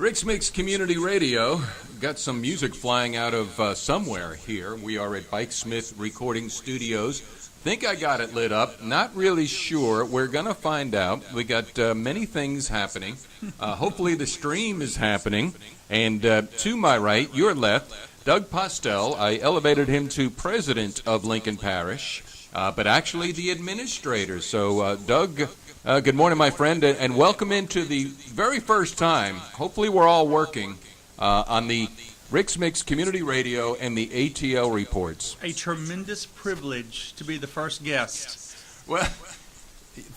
Rick's Mix Community Radio. Got some music flying out of somewhere here. We are at Bike Smith Recording Studios. Think I got it lit up. Not really sure. We're going to find out. We got many things happening. Hopefully the stream is happening. And to my right, your left, Doug Postel. I elevated him to president of Lincoln Parish, but actually the administrator. So, Doug... good morning, my friend, and welcome into the very first time, hopefully we're all working, on the Rick's Mix Community Radio and the ATL reports. A tremendous privilege to be the first guest. Well,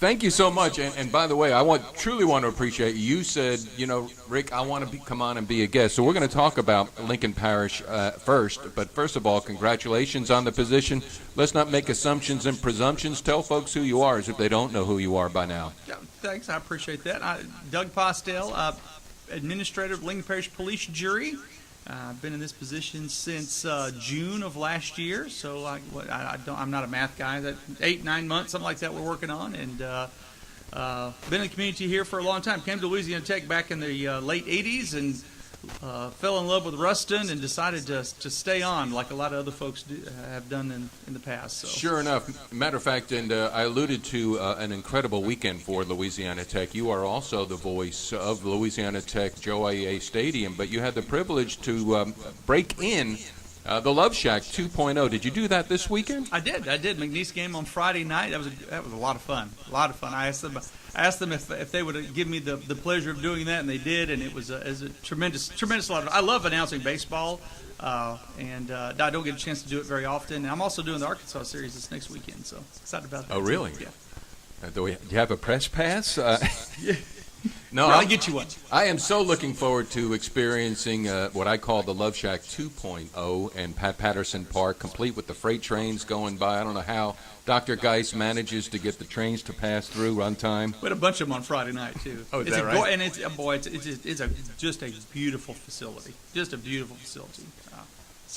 thank you so much, and by the way, I truly want to appreciate you said, you know, Rick, I want to come on and be a guest. So we're going to talk about Lincoln Parish first, but first of all, congratulations on the position. Let's not make assumptions and presumptions. Tell folks who you are as if they don't know who you are by now. Yeah, thanks, I appreciate that. Doug Postel, administrator of Lincoln Parish Police Jury. I've been in this position since June of last year, so I'm not a math guy. That 8-9 months, something like that, we're working on, and been in the community here for a long time. Came to Louisiana Tech back in the late 80s and fell in love with Ruston and decided to stay on like a lot of other folks have done in the past. So. Sure enough. Matter of fact, and I alluded to an incredible weekend for Louisiana Tech. You are also the voice of Louisiana Tech Joe IEA Stadium, but you had the privilege to break in the Love Shack 2.0. Did you do that this weekend? I did. McNeese game on Friday night. That was a lot of fun. I asked them if they would give me the pleasure of doing that, and they did, and it was a tremendous lot of. I love announcing baseball, and I don't get a chance to do it very often. And I'm also doing the Arkansas series this next weekend, so excited about that. Oh, really? Too. Yeah. Do you have a press pass? Yeah. No, I'll get you one. I am so looking forward to experiencing what I call the Love Shack 2.0 in Pat Patterson Park, complete with the freight trains going by. I don't know how Dr. Geis manages to get the trains to pass through on time. We had a bunch of them on Friday night, too. Oh, is that right? And it's just a beautiful facility. Just a beautiful facility.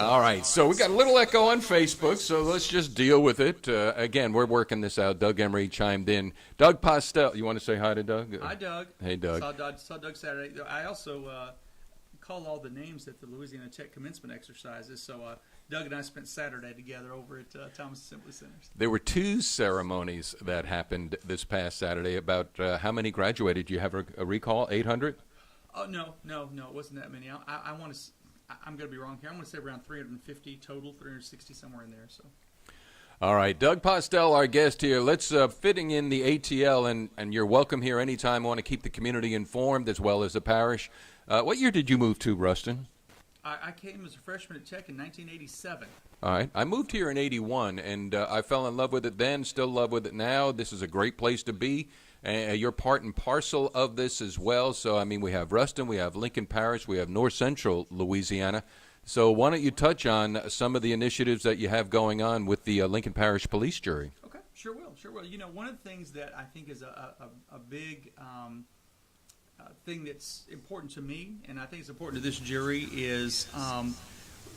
All right, so we got a little echo on Facebook, so let's just deal with it. Again, we're working this out. Doug Emery chimed in. Doug Postel, you want to say hi to Doug? Hi, Doug. Hey, Doug. Saw Doug Saturday. I also called all the names at the Louisiana Tech commencement exercises, so Doug and I spent Saturday together over at Thomas Assembly Centers. There were 2 ceremonies that happened this past Saturday. About how many graduated? Do you have a recall? 800? Oh, no, it wasn't that many. I want to... I'm going to be wrong here. I'm going to say around 350 total, 360 somewhere in there. So, all right, Doug Postel, our guest here. Let's fitting in the ATL, and you're welcome here anytime. I want to keep the community informed as well as the parish. What year did you move to Ruston? I came as a freshman at Tech in 1987. All right, I moved here in 81, and I fell in love with it then, still love with it now. This is a great place to be. You're part and parcel of this as well. So, I mean, we have Ruston, we have Lincoln Parish, we have North Central Louisiana. So why don't you touch on some of the initiatives that you have going on with the Lincoln Parish Police Jury? Okay, sure will. You know, one of the things that I think is a big thing that's important to me, and I think it's important to this jury, is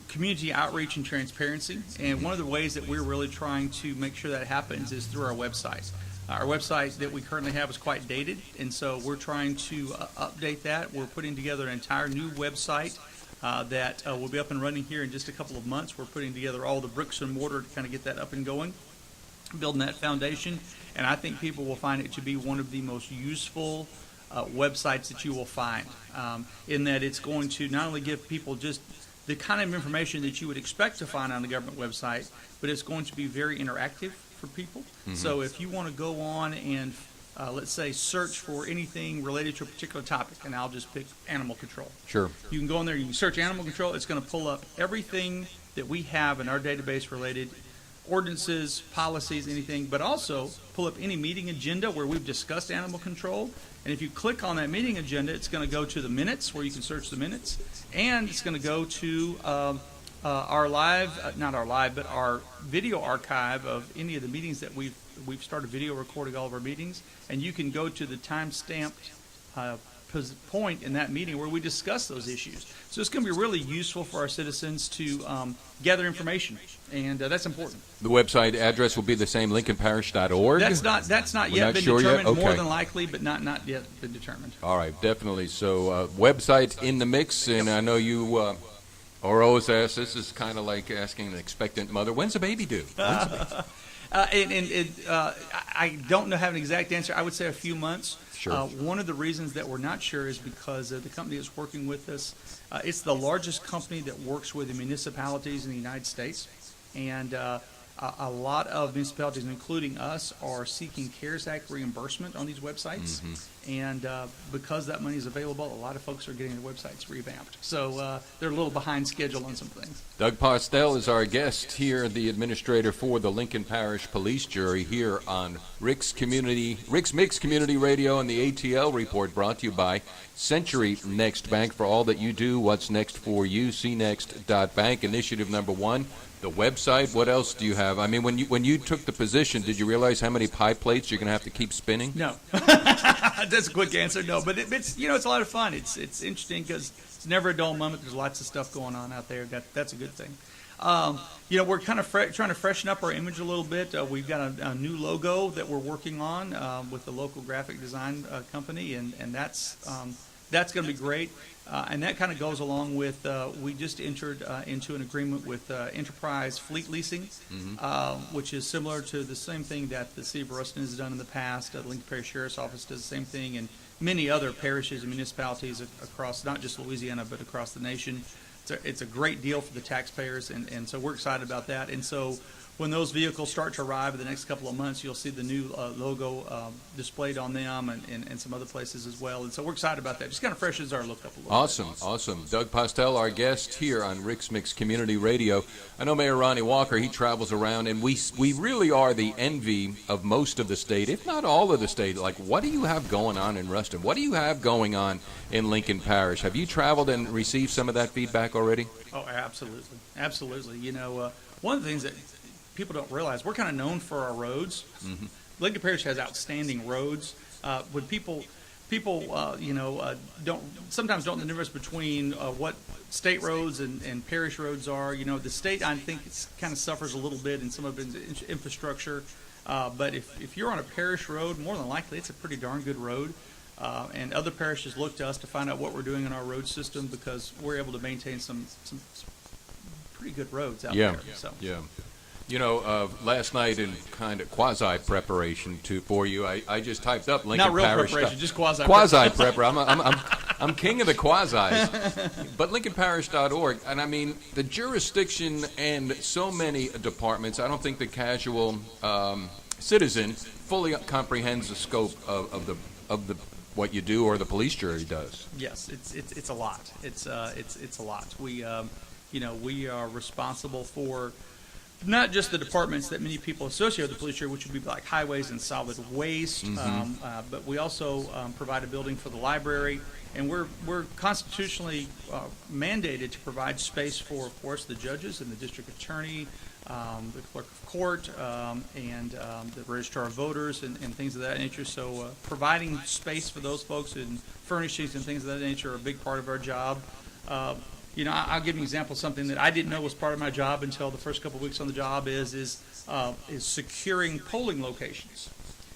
community outreach and transparency. And one of the ways that we're really trying to make sure that happens is through our website. Our website that we currently have is quite dated, and so we're trying to update that. We're putting together an entire new website that will be up and running here in just a couple of months. We're putting together all the bricks and mortar to kind of get that up and going, building that foundation, and I think people will find it to be one of the most useful websites that you will find, in that it's going to not only give people just the kind of information that you would expect to find on the government website, but it's going to be very interactive for people. Mm-hmm. So if you want to go on and, let's say, search for anything related to a particular topic, and I'll just pick animal control. Sure. You can go in there, you can search animal control. It's going to pull up everything that we have in our database related, ordinances, policies, anything, but also pull up any meeting agenda where we've discussed animal control. And if you click on that meeting agenda, it's going to go to the minutes where you can search the minutes, and it's going to go to our video archive of any of the meetings that we've started video recording all of our meetings, and you can go to the time-stamped point in that meeting where we discuss those issues. So it's going to be really useful for our citizens to gather information, and that's important. The website address will be the same, lincolnparish.org? That's not We're yet not been sure determined, yet? Okay. more than likely, but not yet been determined. All right, definitely. So website in the mix, and I know you are always asked, this is kind of like asking an expectant mother, when's the baby due? When's the baby? I don't have an exact answer. I would say a few months. Sure. One of the reasons that we're not sure is because the company that's working with us, it's the largest company that works with the municipalities in the United States. And a lot of municipalities, including us, are seeking CARES Act reimbursement on these websites. And because that money is available, a lot of folks are getting their websites revamped. So they're a little behind schedule on some things. Doug Postel is our guest here, the administrator for the Lincoln Parish Police Jury here on Rick's Mix Community Radio and the ATL Report, brought to you by Century Next Bank. For all that you do, what's next for you? cnext.bank. Initiative number 1. The website, what else do you have? I mean, when you took the position, did you realize how many pie plates you're going to have to keep spinning? No. That's a quick answer. No, but it's it's a lot of fun. It's interesting because it's never a dull moment. There's lots of stuff going on out there. That's a good thing. We're kind of trying to freshen up our image a little bit. We've got a new logo that we're working on with the local graphic design company, and that's going to be great. And that kind of goes along with, we just entered into an agreement with Enterprise Fleet Leasing, which is similar to the same thing that the City of Ruston has done in the past. The Lincoln Parish Sheriff's Office does the same thing, and many other parishes and municipalities across not just Louisiana, but across the nation. It's a great deal for the taxpayers, and so we're excited about that. And so when those vehicles start to arrive in the next couple of months, you'll see the new logo displayed on them and some other places as well. And so we're excited about that. Just kind of freshens our look up a little bit. Awesome. Doug Postel, our guest here on Rick's Mix Community Radio. I know Mayor Ronnie Walker, he travels around, and we really are the envy of most of the state, if not all of the state. Like, what do you have going on in Ruston? What do you have going on in Lincoln Parish? Have you traveled and received some of that feedback already? Oh, absolutely. Absolutely. One of the things that people don't realize, we're kind of known for our roads. Lincoln Parish has outstanding roads. When people sometimes don't know the difference between what state roads and parish roads are. The state, I think, kind of suffers a little bit in some of its infrastructure. But if you're on a parish road, more than likely it's a pretty darn good road. And other parishes look to us to find out what we're doing in our road system because we're able to maintain some pretty good roads out there. So. Yeah. Last night in kind of quasi-preparation for you, I just typed up Lincoln Not real Parish preparation, just quasi. Quasi-prepper. I'm king of the quasis. But LincolnParish.org, and I mean, the jurisdiction and so many departments, I don't think the casual citizen fully comprehends the scope of the what you do or the police jury does. Yes, it's a lot. It's a lot. We are responsible for not just the departments that many people associate with the police jury, which would be like highways and solid waste, but we also provide a building for the library, and we're constitutionally mandated to provide space for, of course, the judges and the district attorney, the clerk of court, and the registrar of voters and things of that nature. So providing space for those folks and furnishings and things of that nature are a big part of our job. I'll give you an example of something that I didn't know was part of my job until the first couple of weeks on the job is securing polling locations.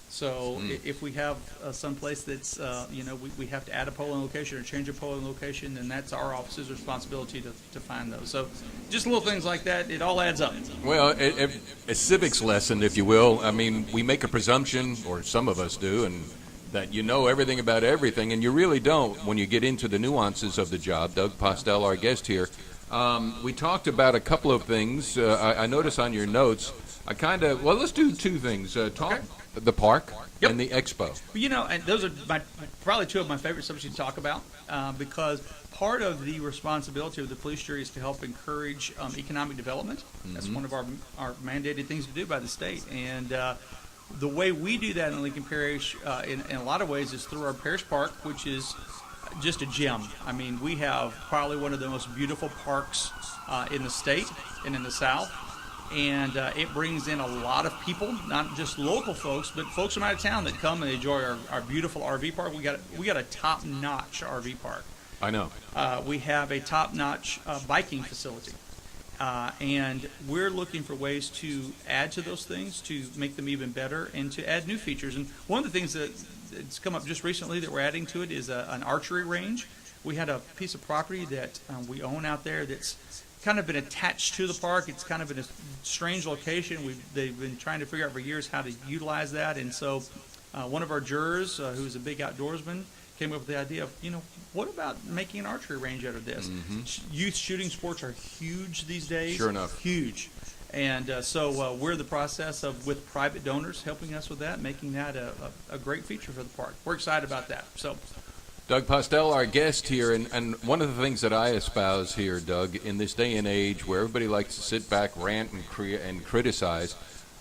So if we have some place that's, we have to add a polling location or change a polling location, then that's our office's responsibility to find those. So just little things like that, it all adds up. Well, a civics lesson, if you will. I mean, we make a presumption, or some of us do, and that you know everything about everything, and you really don't when you get into the nuances of the job. Doug Postel, our guest here. We talked about a couple of things. I noticed on your notes, let's do two things. The park and the expo. And those are probably two of my favorite subjects to talk about because part of the responsibility of the police jury is to help encourage economic development. That's one of our mandated things to do by the state. And the way we do that in Lincoln Parish, in a lot of ways, is through our parish park, which is just a gem. I mean, we have probably one of the most beautiful parks in the state and in the South. and it brings in a lot of people, not just local folks, but folks from out of town that come and enjoy our beautiful RV park. We got a top-notch RV park. I know. We have a top-notch biking facility. And we're looking for ways to add to those things, to make them even better, and to add new features. And one of the things that's come up just recently that we're adding to it is an archery range. We had a piece of property that we own out there that's kind of been attached to the park. It's kind of in a strange location. They've been trying to figure out for years how to utilize that. And so one of our jurors, who's a big outdoorsman, came up with the idea of, what about making an archery range out of this? Mm-hmm. Youth shooting sports are huge these days. Sure enough. Huge. And so we're in the process of, with private donors, helping us with that, making that a great feature for the park. We're excited about that. So, Doug Postel, our guest here, and one of the things that I espouse here, Doug, in this day and age where everybody likes to sit back, rant, and criticize,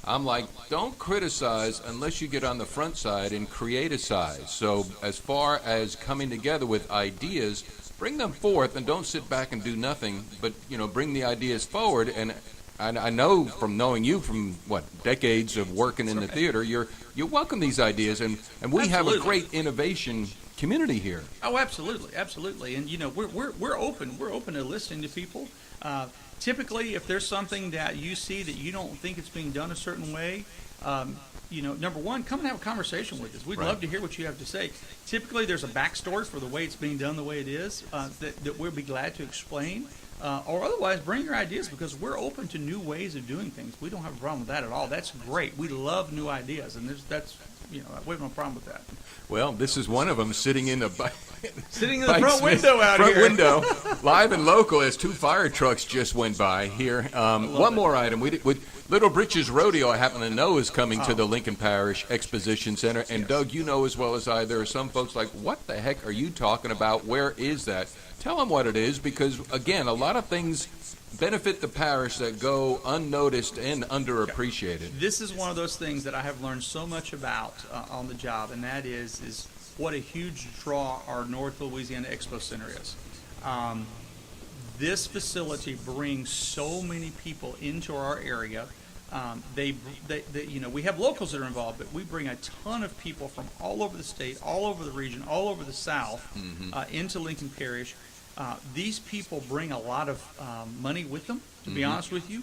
I'm like, don't criticize unless you get on the front side and create a size. So as far as coming together with ideas, bring them forth and don't sit back and do nothing, but, bring the ideas forward. And I know from knowing you from, decades of working in the theater, you welcome these ideas, and we Absolutely. have a great innovation community here. Oh, absolutely, absolutely. And we're open. We're open to listening to people. Typically, if there's something that you see that you don't think it's being done a certain way, number one, come and have a conversation with us. We'd love to hear what you have to say. Typically, there's a backstory for the way it's being done the way it is that we'll be glad to explain. Or otherwise, bring your ideas, because we're open to new ways of doing things. We don't have a problem with that at all. That's great. We love new ideas, and we have no problem with that. Well, this is one of them, sitting in the sitting in the front window out here. Front window, live and local, as 2 fire trucks just went by here. One more item. Little Britches Rodeo, I happen to know, is coming to the Lincoln Parish Exposition Center. And, Yes. Doug, you know as well as I, there are some folks like, what the heck are you talking about? Where is that? Tell them what it is, because, again, a lot of things benefit the parish that go unnoticed and underappreciated. This is one of those things that I have learned so much about on the job, and that is what a huge draw our North Louisiana Expo Center is. This facility brings so many people into our area. We have locals that are involved, but we bring a ton of people from all over the state, all over the region, all over the South into Lincoln Parish. These people bring a lot of money with them, to be honest with you.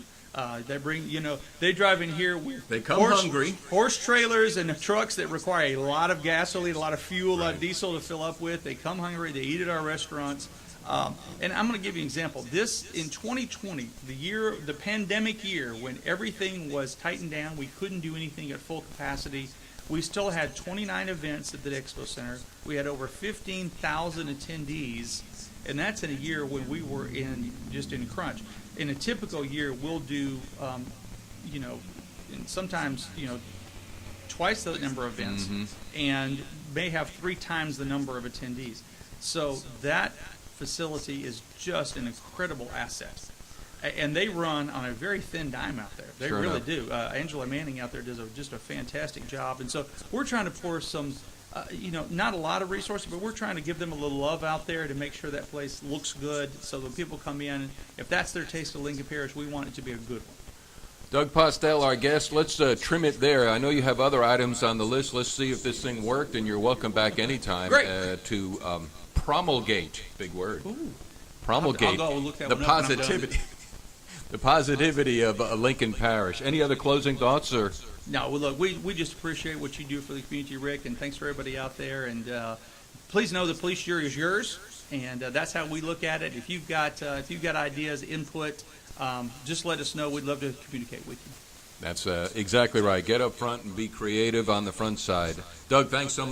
They bring, they drive in here with hungry. Horse trailers and trucks that require a lot of gasoline, a lot of fuel, a lot of diesel to fill up with. They come hungry. They eat at our restaurants. And I'm going to give you an example. This, in 2020, the pandemic year, when everything was tightened down, we couldn't do anything at full capacity. We still had 29 events at the Expo Center. We had over 15,000 attendees, and that's in a year when we were in crunch. In a typical year, we'll do, sometimes, twice the number of events, and may have 3 times the number of attendees. So that facility is just an incredible asset. And they run on a very thin dime out there. They really do. Angela Manning out there does just a fantastic job. And so we're trying to pour some, not a lot of resources, but we're trying to give them a little love out there to make sure that place looks good, so when people come in, if that's their taste of Lincoln Parish, we want it to be a good one. Doug Postel, our guest. Let's trim it there. I know you have other items on the list. Let's see if this thing worked, and you're welcome back anytime to promulgate. Big word. Ooh. Promulgate I'll go look that the one up when I'm done. positivity. The positivity of Lincoln Parish. Any other closing thoughts, or? No, well, look, we just appreciate what you do for the community, Rick, and thanks for everybody out there. And please know the police jury is yours, and that's how we look at it. If you've got ideas, input, just let us know. We'd love to communicate with you. That's exactly right. Get up front and be creative on the front side. Doug, thanks so much.